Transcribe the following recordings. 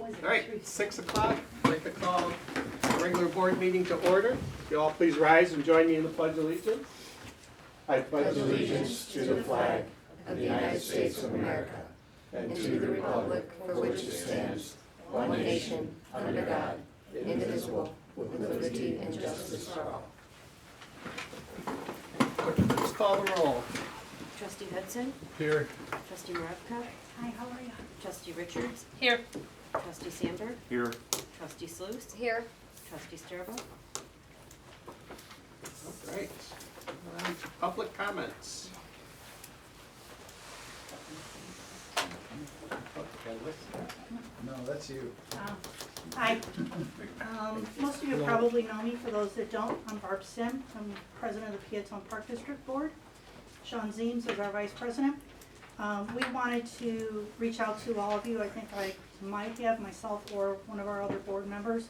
All right, 6 o'clock, I'd like to call the regular board meeting to order. If you all please rise and join me in the Pledge of Allegiance. I pledge allegiance to the flag of the United States of America and to the republic for which it stands, one nation, under God, indivisible, with liberty and justice for all. Let's call the roll. Trustee Hudson. Here. Trustee Maravka. Hi, how are you? Trustee Richards. Here. Trustee Sandberg. Here. Trustee Sluse. Here. Trustee Sturba. All right. On to public comments. No, that's you. Hi. Most of you probably know me. For those that don't, I'm Barb Sim. I'm president of the Peatone Park District Board. Sean Zeems is our vice president. We wanted to reach out to all of you. I think I might have myself or one of our other board members.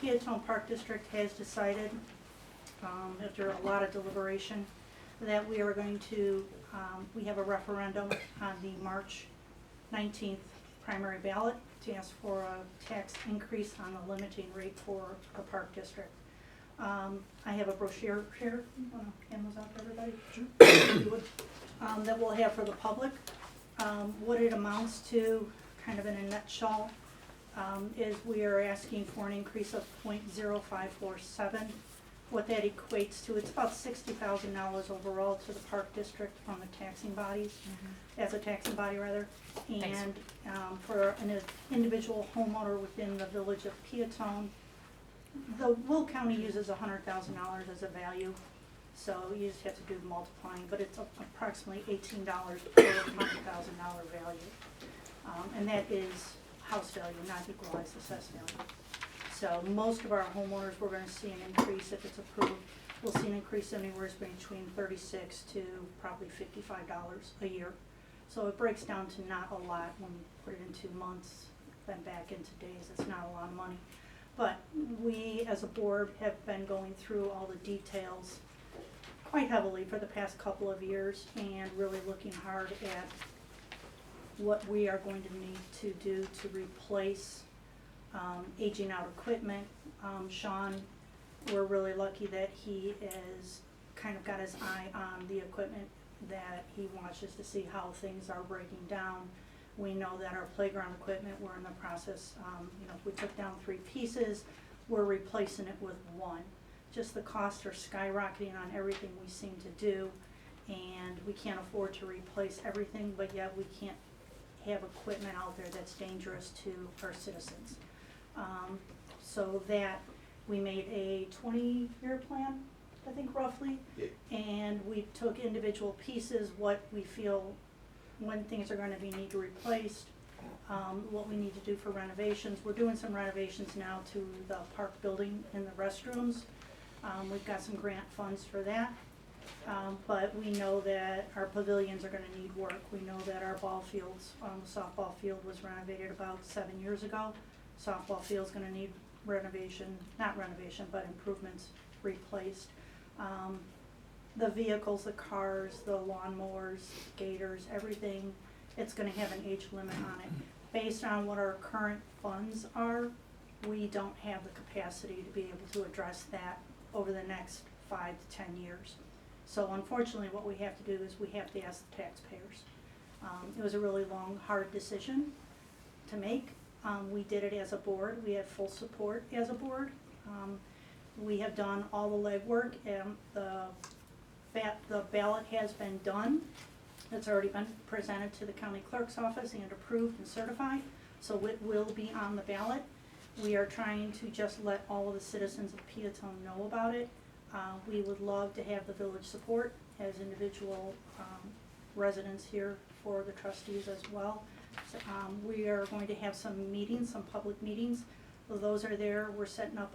Peatone Park District has decided, after a lot of deliberation, that we are going to, we have a referendum on the March 19th primary ballot to ask for a tax increase on the limiting rate for the park district. I have a brochure here. You want to hand those out to everybody? Sure. That we'll have for the public. What it amounts to, kind of in a nutshell, is we are asking for an increase of 0.0547. What that equates to, it's about $60,000 overall to the park district from the taxing bodies, as a taxing body rather. And for an individual homeowner within the village of Peatone, the Will County uses $100,000 as a value, so you just have to do the multiplying, but it's approximately $18 per $100,000 value. And that is house value, not equalized assessed value. So most of our homeowners, we're going to see an increase if it's approved. We'll see an increase anywhere between $36 to probably $55 a year. So it breaks down to not a lot when we put it into months, then back into days. It's not a lot of money. But we, as a board, have been going through all the details quite heavily for the past couple of years and really looking hard at what we are going to need to do to replace aging out equipment. Sean, we're really lucky that he is kind of got his eye on the equipment, that he watches to see how things are breaking down. We know that our playground equipment, we're in the process, if we took down 3 pieces, we're replacing it with 1. Just the costs are skyrocketing on everything we seem to do, and we can't afford to replace everything, but yet we can't have equipment out there that's dangerous to our citizens. So that we made a 20-year plan, I think roughly, and we took individual pieces, what we feel when things are going to be need to replaced, what we need to do for renovations. We're doing some renovations now to the park building and the restrooms. We've got some grant funds for that, but we know that our pavilions are going to need work. We know that our ball fields, the softball field was renovated about 7 years ago. Softball field's going to need renovation, not renovation, but improvements, replaced. The vehicles, the cars, the lawnmowers, gators, everything, it's going to have an age limit on it. Based on what our current funds are, we don't have the capacity to be able to address that over the next 5 to 10 years. So unfortunately, what we have to do is we have to ask the taxpayers. It was a really long, hard decision to make. We did it as a board. We had full support as a board. We have done all the legwork, and the ballot has been done. It's already been presented to the county clerk's office and approved and certified, so it will be on the ballot. We are trying to just let all of the citizens of Peatone know about it. We would love to have the village support as individual residents here for the trustees as well. So, we are going to have some meetings, some public meetings. Well, those are there. We're setting up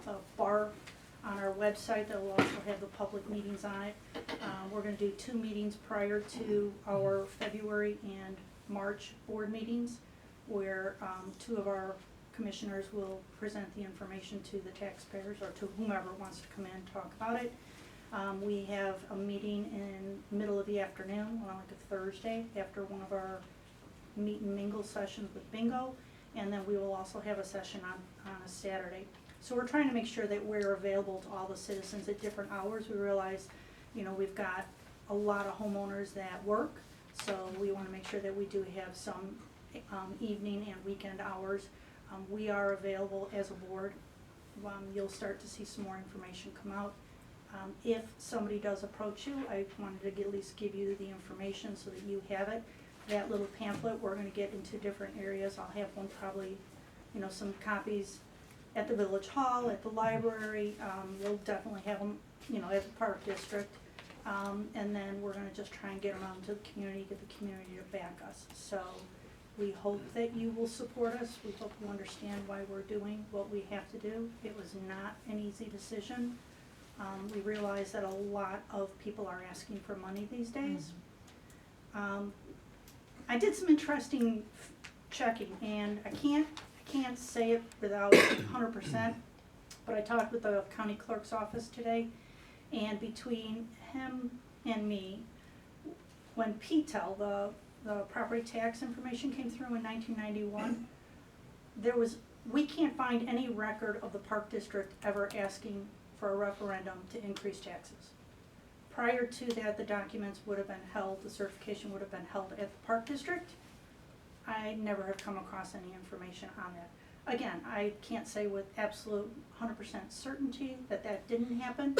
a bar on our website that will also have the public meetings on it. We're going to do 2 meetings prior to our February and March board meetings, where 2 of our commissioners will present the information to the taxpayers or to whomever wants to come in and talk about it. We have a meeting in the middle of the afternoon, on like a Thursday, after one of our meet and mingle sessions with bingo, and then we will also have a session on a Saturday. So we're trying to make sure that we're available to all the citizens at different hours. We realize, we've got a lot of homeowners that work, so we wanna make sure that we do have some evening and weekend hours. We are available as a board. You'll start to see some more information come out. If somebody does approach you, I wanted to at least give you the information so that you have it. That little pamphlet, we're gonna get into different areas. I'll have one probably, some copies at the village hall, at the library. We'll definitely have them, at the park district. And then we're gonna just try and get them out into the community, get the community to back us. So we hope that you will support us. We hope you understand why we're doing what we have to do. It was not an easy decision. We realize that a lot of people are asking for money these days. I did some interesting checking, and I can't say it without 100%, but I talked with the county clerk's office today, and between him and me, when PTEL, the property tax information came through in 1991, we can't find any record of the park district ever asking for a referendum to increase taxes. Prior to that, the documents would have been held, the certification would have been held at the park district. I never have come across any information on that. Again, I can't say with absolute 100% certainty that didn't happen,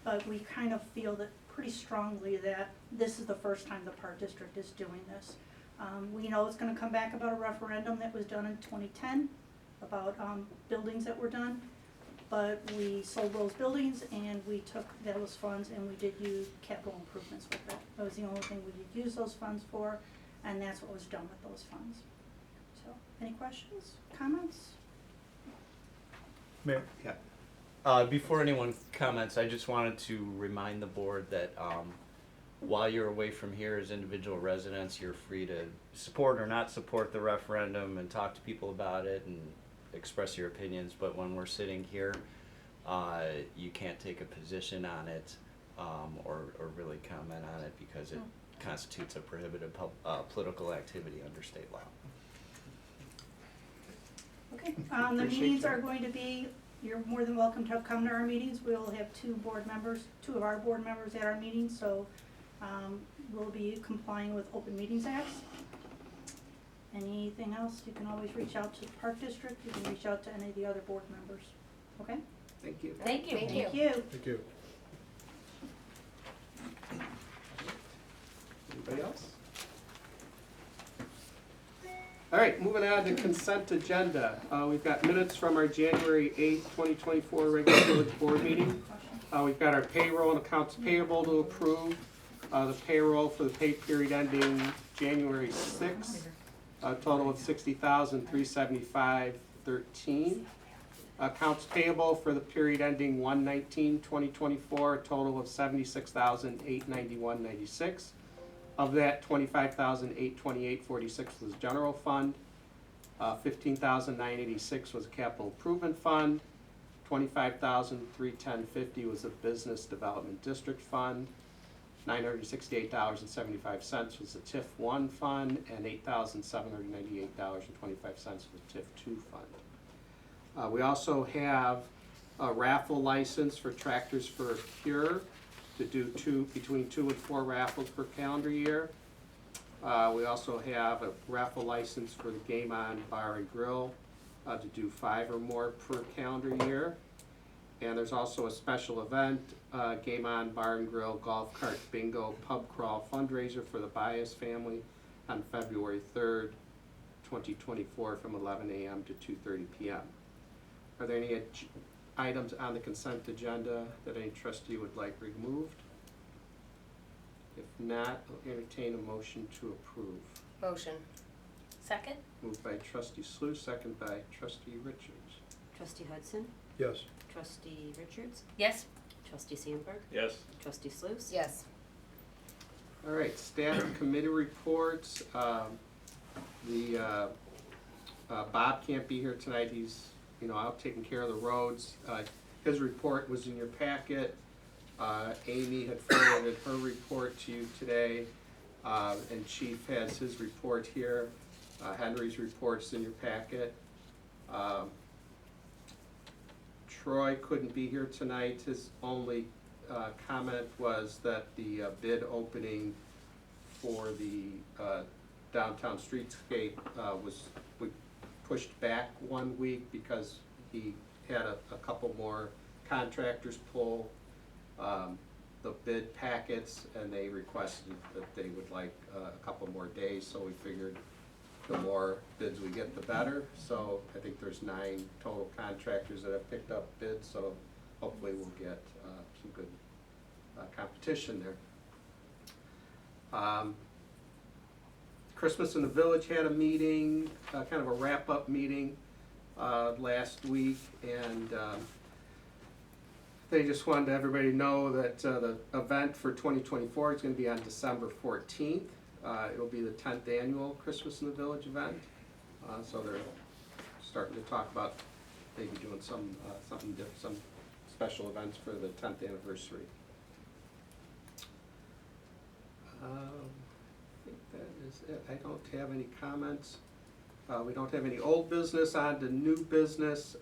but we kind of feel that pretty strongly that this is the first time the park district is doing this. We know it's gonna come back about a referendum that was done in 2010 about buildings that were done, but we sold those buildings and we took those funds and we did use capital improvements with it. That was the only thing we could use those funds for, and that's what was done with those funds. So, any questions, comments? Mayor? Yeah. Before anyone comments, I just wanted to remind the board that while you're away from here as individual residents, you're free to support or not support the referendum and talk to people about it and express your opinions, but when we're sitting here, you can't take a position on it or really comment on it because it constitutes a prohibited political activity under state law. Okay, the Appreciate meetings you. are going to be, you're more than welcome to come to our meetings. We'll have two of our board members at our meetings, so we'll be complying with Open Meetings Act. Anything else, you can always reach out to the Park District, you can reach out to any of the other board members, okay? Thank you. Thank you. Thank you. Thank you. Anybody else? All right, moving on to consent agenda. We've got minutes from our January 8th, 2024 regular village board meeting. We've got our payroll and accounts payable to approve. The payroll for the pay period ending January 6th, a total of $60,375.13. Accounts payable for the period ending 1/19/2024, a total of $76,891.96. Of that, $25,828.46 was general fund, $15,986 was a capital improvement fund, $25,310.50 was a business development district fund, $968.75 was the TIF 1 fund, and $8,798.25 was TIF 2 fund. We also have a raffle license for Tractors for a Cure to do between 2 and 4 raffles per calendar year. We also have a raffle license for the Game On Bar and Grill to do 5 or more per calendar year. And there's also a special event, Game On Bar and Grill Golf Cart Bingo Pub Crawl fundraiser for the Bias family on February 3rd, 2024 from 11 a.m. to 2:30 p.m. Are there any items on the consent agenda that any trustee would like removed? If not, I'll entertain a motion to approve. Motion. Second? Moved by trustee Sluse, second by trustee Richards. Trustee Hudson, Yes. trustee Richards, Yes. trustee Sandberg, Yes. trustee Sluse. Yes. All right, staff and committee reports. Bob can't be here tonight. He's out taking care of the roads. His report was in your packet. Amy had forwarded her report to you today, and Chief has his report here. Henry's report's in your packet. Troy couldn't be here tonight. His only comment was that the bid opening for the downtown streetscape we pushed back 1 week because he had a couple more contractors pull the bid packets, and they requested that they would like a couple more days, so we figured the more bids we get, the better. So I think there's 9 total contractors that have picked up bids, so hopefully we'll get some good competition there. Christmas in the Village had a meeting, kind of a wrap-up meeting last week, and they just wanted everybody to know that the event for 2024 is going to be on December 14th. It'll be the 10th annual Christmas in the Village event. So they're starting to talk about maybe doing some special events for the 10th anniversary. I think that is it. I don't have any comments. We don't have any old business. On to new business.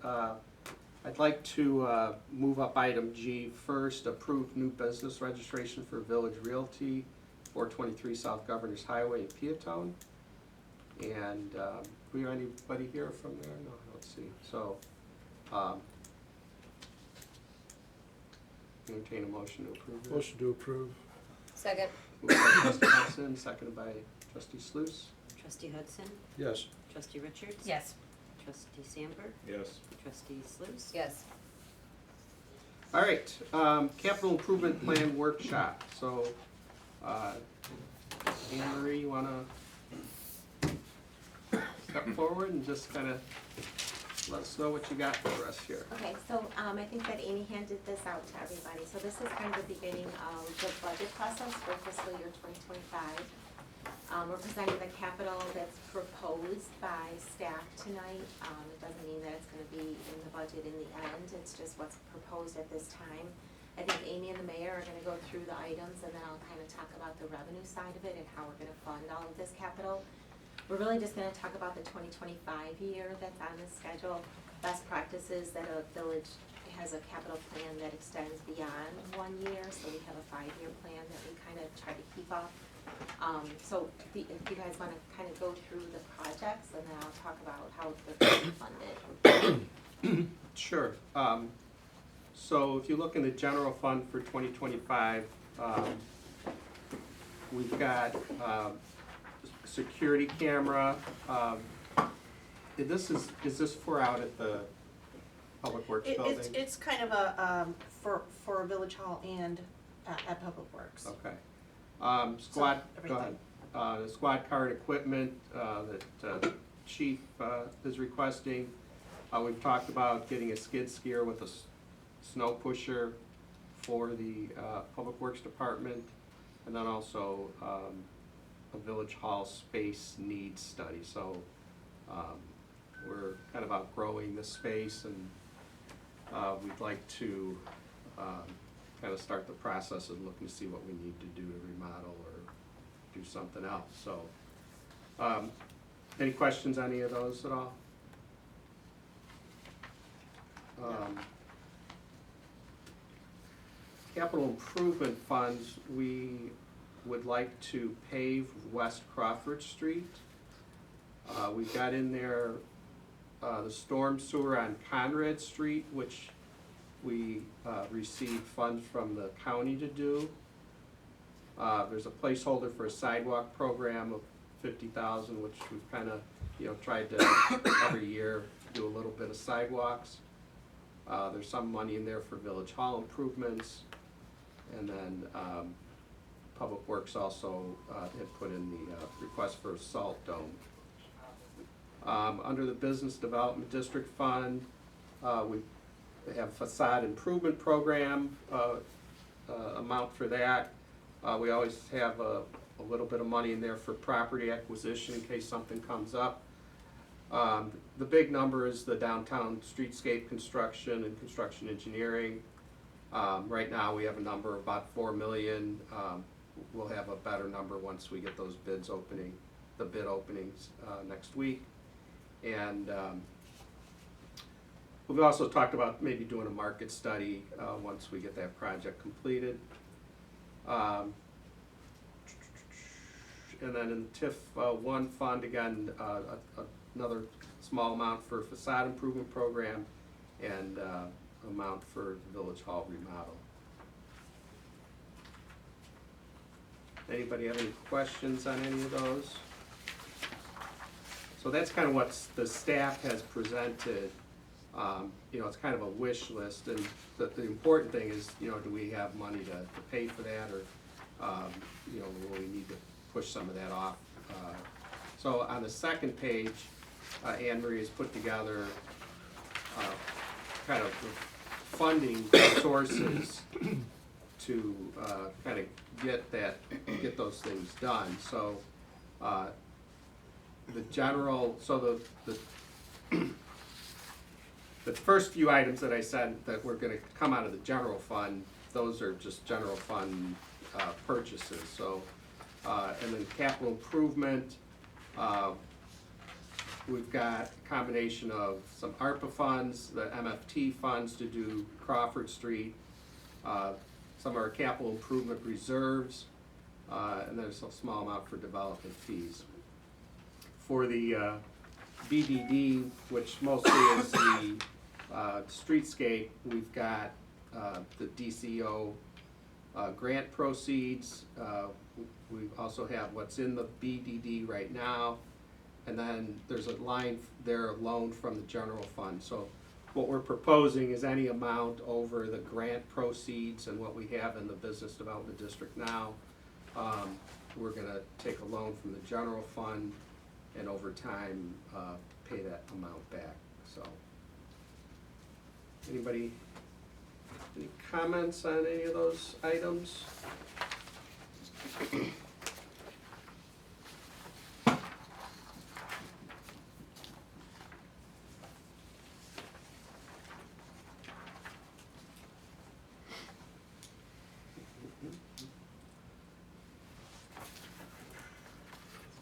I'd like to move up item G first, approve new business registration for Village Realty, 423 South Governors Highway in Peatone. And we have anybody here from there? No, I don't see. So, entertain a motion to approve this. Motion to approve. Second. Moved by trustee Hudson, seconded by trustee Sluse. Trustee Hudson, Yes. trustee Richards. Yes. Trustee Sandberg, Yes. trustee Sluse. Yes. All right, capital improvement plan workshop. So, Anne Marie, you wanna step forward and just kind of let us know what you got for us here? Okay, so I think that Amy handed this out to everybody. So this is kind of the beginning of the budget process for fiscal year 2025. We're presenting the capital that's proposed by staff tonight. It doesn't mean that it's gonna be in the budget in the end, it's just what's proposed at this time. I think Amy and the mayor are gonna go through the items, and then I'll kind of talk about the revenue side of it and how we're gonna fund all of this capital. We're really just gonna talk about the 2025 year that's on the schedule, best practices that a village has a capital plan that extends beyond 1 year, so we have a 5-year plan that we kind of try to keep up. So if you guys wanna kind of go through the projects, and then I'll talk about how they're gonna be funded. Sure. So if you look in the general fund for 2025, we've got security camera. Is this for out at the Public Works building? It's kind of a, for Village Hall and at Public Works. Okay. Squad, go everything. ahead. The squad car and equipment that the chief is requesting. We've talked about getting a skid steer with a snow pusher for the Public Works Department, and then also a Village Hall space needs study. So we're kind of outgrowing this space, and we'd like to kind of start the process of looking to see what we need to do to remodel or do something else. So, any questions on any of those at all? Capital improvement funds, we would like to pave West Crawford Street. We've got in there the storm sewer on Conrad Street, which we received funds from the county to do. There's a placeholder for a sidewalk program of $50,000, which we've kind of, tried to every year do a little bit of sidewalks. There's some money in there for Village Hall improvements, and then Public Works also had put in the request for a salt dome. Under the Business Development District Fund, we have facade improvement program amount for that. We always have a little bit of money in there for property acquisition in case something comes up. The big number is the downtown streetscape construction and construction engineering. Right now we have a number of about $4 million. We'll have a better number once we get those bids opening the bid openings next week. And we've also talked about maybe doing a market study once we get that project completed. And then in TIF 1 fund, again, another small amount for facade improvement program and amount for Village Hall remodel. Anybody have any questions on any of those? So that's kind of what the staff has presented. You know, it's kind of a wish list, and the important thing is, you know, do we have money to pay for that, or, you know, will we need to push some of that off? So on the second page, Anne Marie has put together kind of the funding sources to kind of get those things done. So the general, so the first few items that I said that were gonna come out of the general fund, those are just general fund purchases. So and then capital improvement, we've got a combination of some ARPA funds, the MFT funds to do Crawford Street, some of our capital improvement reserves, and there's a small amount for development fees. For the BDD, which mostly is the streetscape, we've got the DCO grant proceeds. We also have what's in the BDD right now, and then there's a line there, a loan from the general fund. So what we're proposing is any amount over the grant proceeds and what we have in the business development district now. We're gonna take a loan from the general fund and over time pay that amount back. So anybody, any comments on any of those items?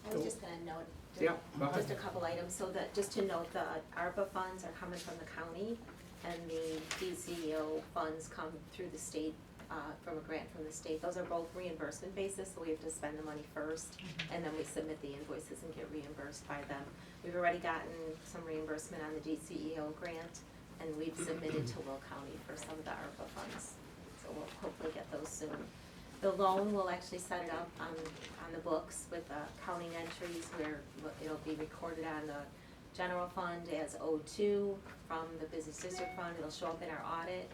I was just gonna note, Yeah, go ahead. just a couple items, so that, just to note, the ARPA funds are coming from the county, and the DCO funds come through the state, from a grant from the state. Those are both reimbursement basis, so we have to spend the money first, and then we submit the invoices and get reimbursed by them. We've already gotten some reimbursement on the DCEO grant, and we've submitted to Will County for some of the ARPA funds, so we'll hopefully get those soon. The loan will actually set it up on the books with accounting entries where it'll be recorded on the general fund as O2 from the business district fund. It'll show up in our audit,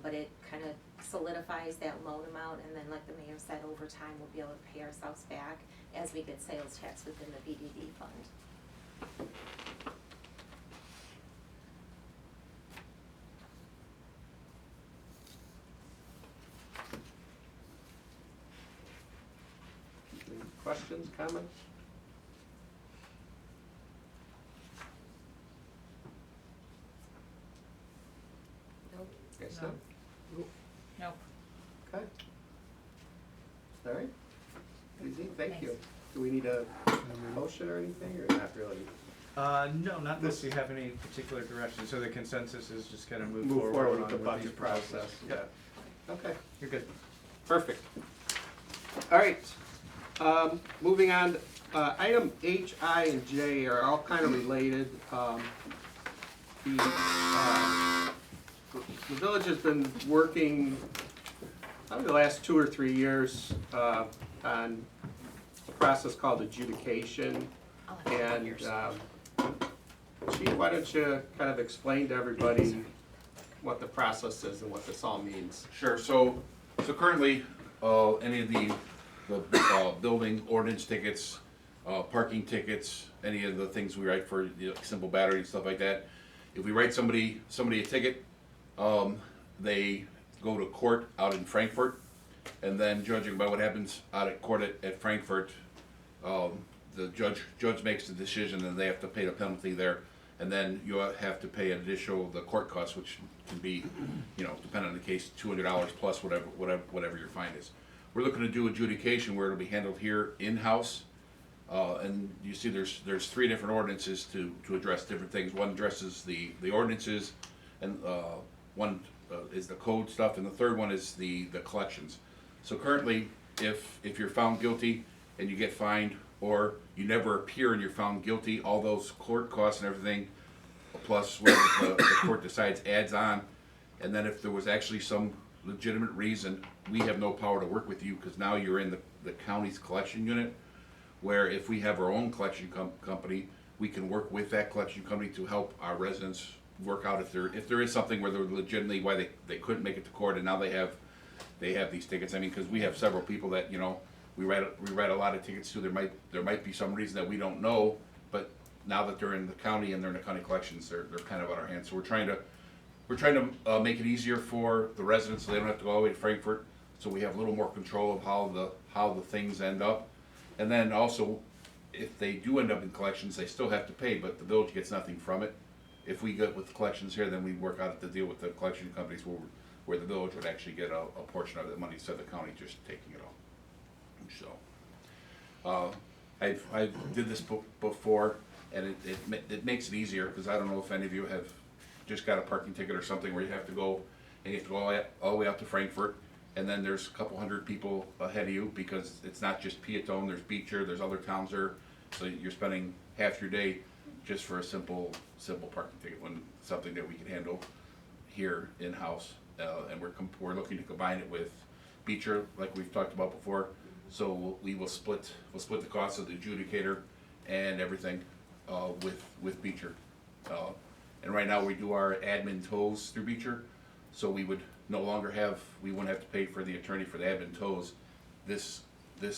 but it kind of solidifies that loan amount, and then like the mayor said, over time, we'll be able to pay ourselves back as we get sales tax within the BDD fund. Any questions, comments? Nope. Guess No. not? Nope. Okay. All right. Easy, thank you. Thanks. Do we need a motion or anything, or not really? No, not unless you have any particular direction, so the consensus is just kind of move Move forward with on the these budget process, proposals. yeah. Yep, Okay, you're good. perfect. All right, moving on, item H, I, and J are all kind of related. The village has been working, probably the last 2 or 3 years, on a process called adjudication. And, Chief, why don't you kind of explain to everybody what the process is and what this all means? Sure, so currently, any of the building ordinance tickets, parking tickets, any of the things we write for, simple battery and stuff like that, if we write somebody a ticket, they go to court out in Frankfurt, and then judging by what happens out at court at Frankfurt, the judge makes the decision, and they have to pay the penalty there, and then you have to pay the court costs, which can be, depending on the case, $200 plus whatever your fine is. We're looking to do adjudication where it'll be handled here in-house, And you see there's three different ordinances to address different things. One addresses the ordinances, and one is the code stuff, and the third one is the collections. So currently, if you're found guilty and you get fined, or you never appear and you're found guilty, all those court costs and everything, plus what the court decides, adds on. And then if there was actually some legitimate reason, we have no power to work with you, because now you're in the county's collection unit, where if we have our own collection company, we can work with that collection company to help our residents work out if there is something where they're legitimately why they couldn't make it to court, and now they have these tickets. I mean, because we have several people that, you know, we write a lot of tickets to. There might be some reason that we don't know, but now that they're in the county and they're in the county collections, they're kind of out of our hands. So we're trying to make it easier for the residents, so they don't have to go all the way to Frankfurt. So we have a little more control of how the things end up. And then also, if they do end up in collections, they still have to pay, but the village gets nothing from it. If we get with collections here, then we work out the deal with the collection companies where the village would actually get a portion of the money instead of the county just taking it all. So, I did this before, and it makes it easier, because I don't know if any of you have just got a parking ticket or something where you have to go all the way out to Frankfurt, and then there's a couple hundred people ahead of you, because it's not just Peatone, there's Beecher, there's other towns there, so you're spending half your day just for a simple parking ticket, when something that we can handle here in-house, and we're looking to combine it with Beecher, like we've talked about before. So we'll split the cost of the adjudicator and everything with Beecher. And right now we do our admin tolls through Beecher, so we would no longer we wouldn't have to pay for the attorney for the admin tolls. This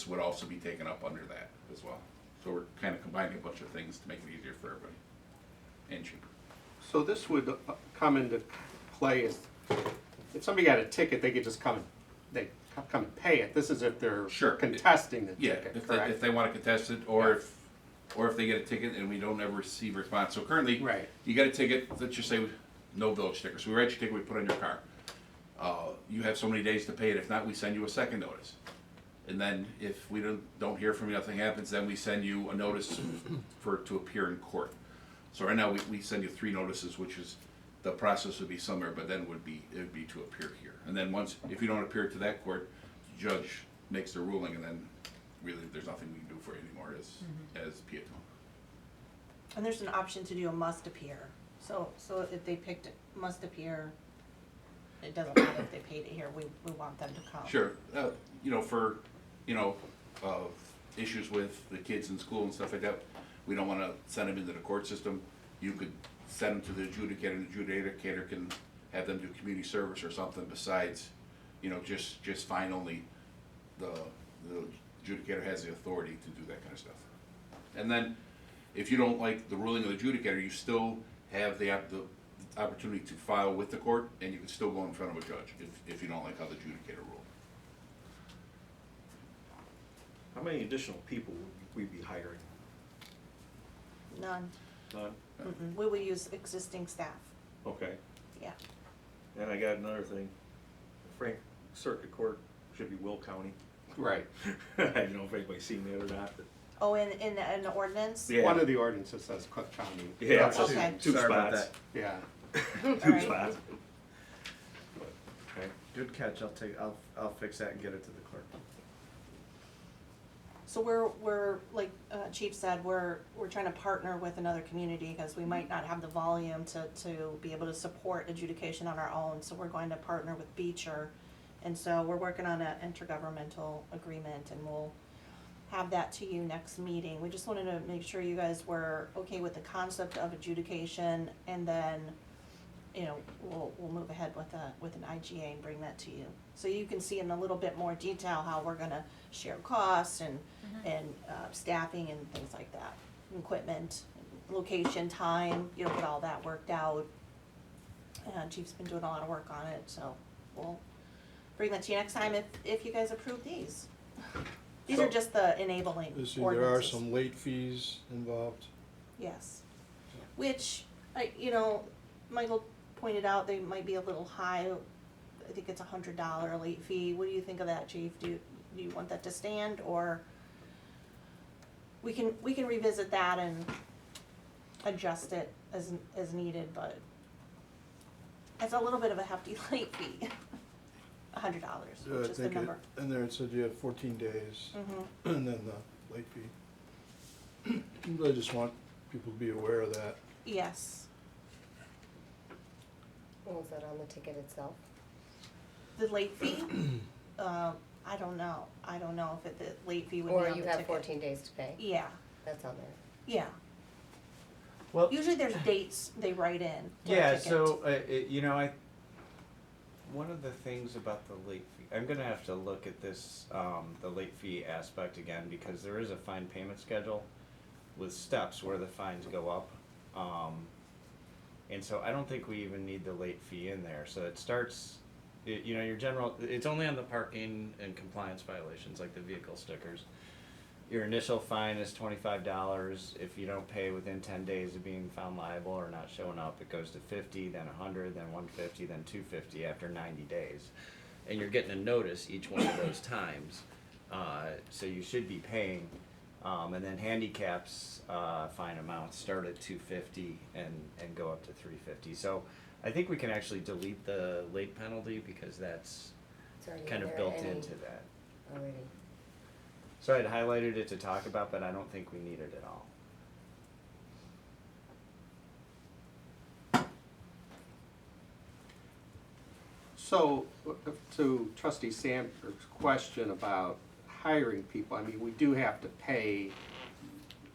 would also be taken up under that as well. So we're kind of combining a bunch of things to make it easier for everybody and cheaper. So this would come into play if somebody got a ticket, they could just come and pay it. This is if they're Sure. contesting the Yeah, ticket, if correct? they want to contest it, or if they get a ticket and we don't ever receive a response. So currently, Right. you get a ticket, let's just say no village sticker. So we write your ticket, we put it on your car. You have so many days to pay it. If not, we send you a second notice. And then if we don't hear from you, nothing happens, then we send you a notice to appear in court. So right now, we send you 3 notices, which is, the process would be somewhere, but then it would be to appear here. And then if you don't appear to that court, the judge makes the ruling, and then really there's nothing we can do for you anymore as Peatone. And there's an option to do a must appear. So if they picked must appear, it doesn't matter if they paid it here, we want them to come. Sure, for issues with the kids in school and stuff like that, we don't want to send them into the court system. You could send them to the adjudicator, and the adjudicator can have them do community service or something besides, just fine only. The adjudicator has the authority to do that kind of stuff. And then, if you don't like the ruling of the adjudicator, you still have the opportunity to file with the court, and you can still go in front of a judge if you don't like how the adjudicator ruled. How many additional people would we be hiring? None. None? We will use existing staff, Okay. yeah. And I got another thing. Frank Circuit Court should be Will County. Right. I don't know if anybody's seen that or not, but. Oh, in the ordinance? Yeah. One of the ordinances says Cook County. Yeah, That's it's Okay. two Sorry about spots. Yeah. Two Alright. spots. Okay. Good catch. I'll fix that and get it to the clerk. So we're like Chief said, we're trying to partner with another community because we might not have the volume to be able to support adjudication on our own. So we're going to partner with Beecher, and so we're working on an intergovernmental agreement, and we'll have that to you next meeting. We just wanted to make sure you guys were okay with the concept of adjudication, and then we'll move ahead with an IGA and bring that to you, so you can see in a little bit more detail how we're gonna share costs and staffing and things like that, equipment, location, time. Get all that worked out. Chief's been doing a lot of work on it, so we'll bring that to you next time if you guys approve these. These are just the enabling You see, ordinances. there are some late fees involved. Yes, which, Michael pointed out they might be a little high. I think it's $100 late fee. What do you think of that, Chief? Do you want that to stand, or? we can revisit that and adjust it as needed, but it's a little bit of a hefty late fee. $100, I which is the think number. in there it said you have 14 days, Mhm. and then the late fee. I just want people to be aware of that. Yes, Was that on the ticket itself? the late fee, I don't know if the late fee would be Or on the you ticket. have 14 days to pay? Yeah, That's on there. yeah. Well, Usually there's dates they write in to a yeah, ticket. so, one of the things about the late fee, I'm gonna have to look at this, the late fee aspect again, because there is a fine payment schedule with steps where the fines go up. And so I don't think we even need the late fee in there, so it starts, your general, it's only on the parking and compliance violations, like the vehicle stickers. Your initial fine is $25. If you don't pay within 10 days of being found liable or not showing up, it goes to 50, then 100, then 150, then 250 after 90 days. And you're getting a notice each one of those times. So you should be paying. And then handicaps fine amounts start at 250 and go up to 350. So I think we can actually delete the late penalty because that's It's already kind in of there built into that. Already. So I'd highlighted it to talk about, but I don't think we need it at all. So, to trustee Sandberg's question about hiring people, I mean, we do have to pay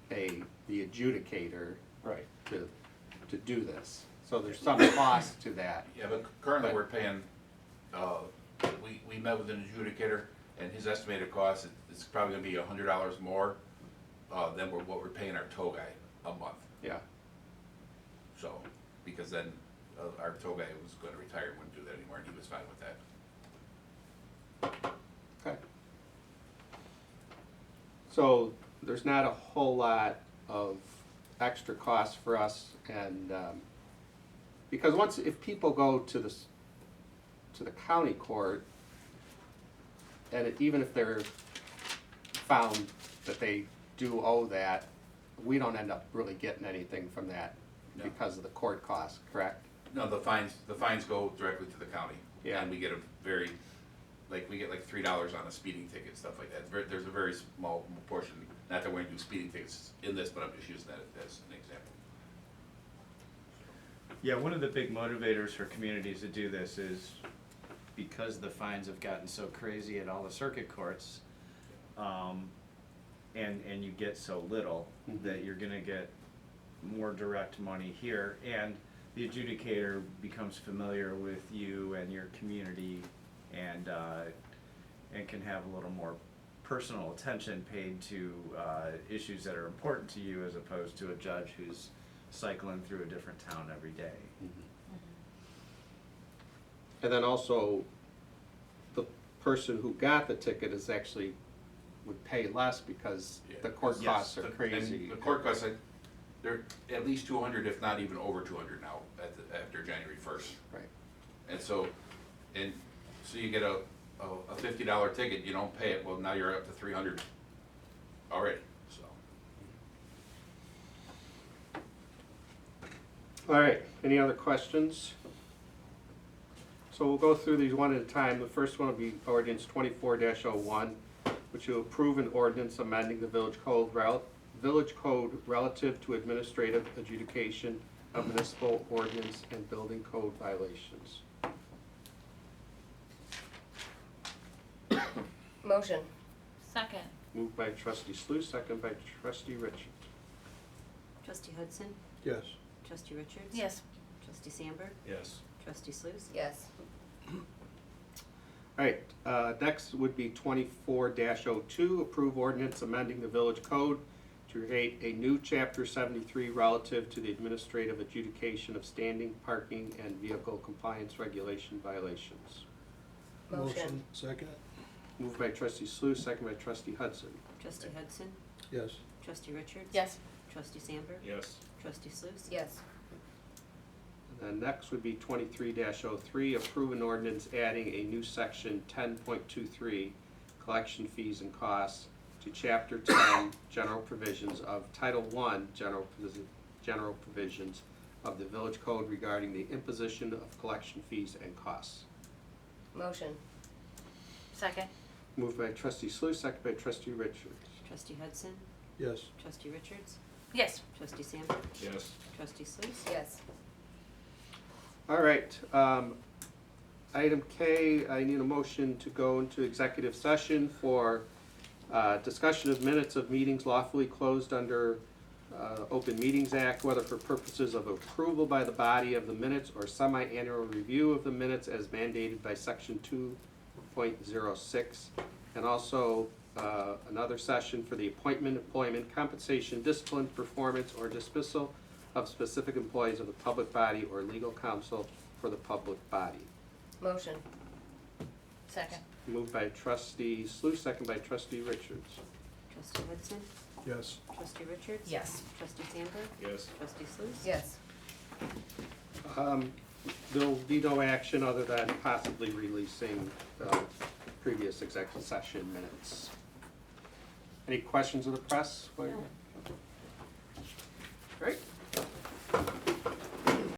the adjudicator. Right. To do this, so there's some cost to that. Yeah, but currently we're paying, we met with an adjudicator, and his estimated cost, it's probably gonna be $100 more, than what we're paying our tow guy a month. Yeah, So, because then, our tow guy was gonna retire, wouldn't do that anymore, and he was fine with that. okay. So, there's not a whole lot of extra costs for us, and, because if people go to the county court, and even if they're found that they do owe that, we don't end up really getting anything from that No. because of the court costs, correct? No, the fines go directly to the county. Yeah. And we get we get like $3 on a speeding ticket, stuff like that. There's a very small portion, not that we're gonna do speeding tickets in this, but I'm just using that as an example. Yeah, one of the big motivators for communities to do this is because the fines have gotten so crazy at all the circuit courts, and you get so little, that you're gonna get more direct money here, and the adjudicator becomes familiar with you and your community, and can have a little more personal attention paid to issues that are important to you, as opposed to a judge who's cycling through a different town every day. And then also, the person who got the ticket would pay less because the court Yes, costs are crazy. And the court costs, they're at least 200, if not even over 200 now, after January 1st. Right. And so you get a $50 ticket, you don't pay it, well, now you're up to 300 already, so. All right, any other questions? So we'll go through these one at a time. The first one will be ordinance 24-01, which will approve an ordinance amending the village code relative to administrative adjudication of municipal ordinance and building code violations. Motion. Second. Moved by trustee Sluse, second by trustee Richard. Trustee Hudson, Yes. trustee Richards. Yes. Trustee Sandberg, Yes. trustee Sluse. Yes. All right, next would be 24-02, approve ordinance amending the village code to create a new chapter 73 relative to the administrative adjudication of standing, parking, and vehicle compliance regulation violations. Motion. Second? Moved by trustee Sluse, second by trustee Hudson. Trustee Hudson, Yes. trustee Richards. Yes. Trustee Sandberg, Yes. trustee Sluse. Yes. And then next would be 23-03, approve an ordinance adding a new section 10.23, collection fees and costs, to to Chapter 10, General Provisions of Title I, General Provisions of the Village Code regarding the imposition of collection fees and costs. Motion. Second. Moved by trustee Sluse, second by trustee Richards. Trustee Hudson, Yes. trustee Richards, Yes. trustee Sandberg, Yes. trustee Sluse. Yes. All right, item K, I need a motion to go into executive session for discussion of minutes of meetings lawfully closed under Open Meetings Act, whether for purposes of approval by the body of the minutes or semi-annual review of the minutes as mandated by section 2.06, and also another session for the appointment, employment, compensation, discipline, performance, or dismissal of specific employees of the public body or legal counsel for the public body. Motion. Second. Moved by trustee Sluse, second by trustee Richards. Trustee Hudson, Yes. trustee Richards. Yes. Trustee Sandberg, Yes. trustee Sluse. Yes. There'll be no action other than possibly releasing previous executive session minutes. Any questions of the press? No.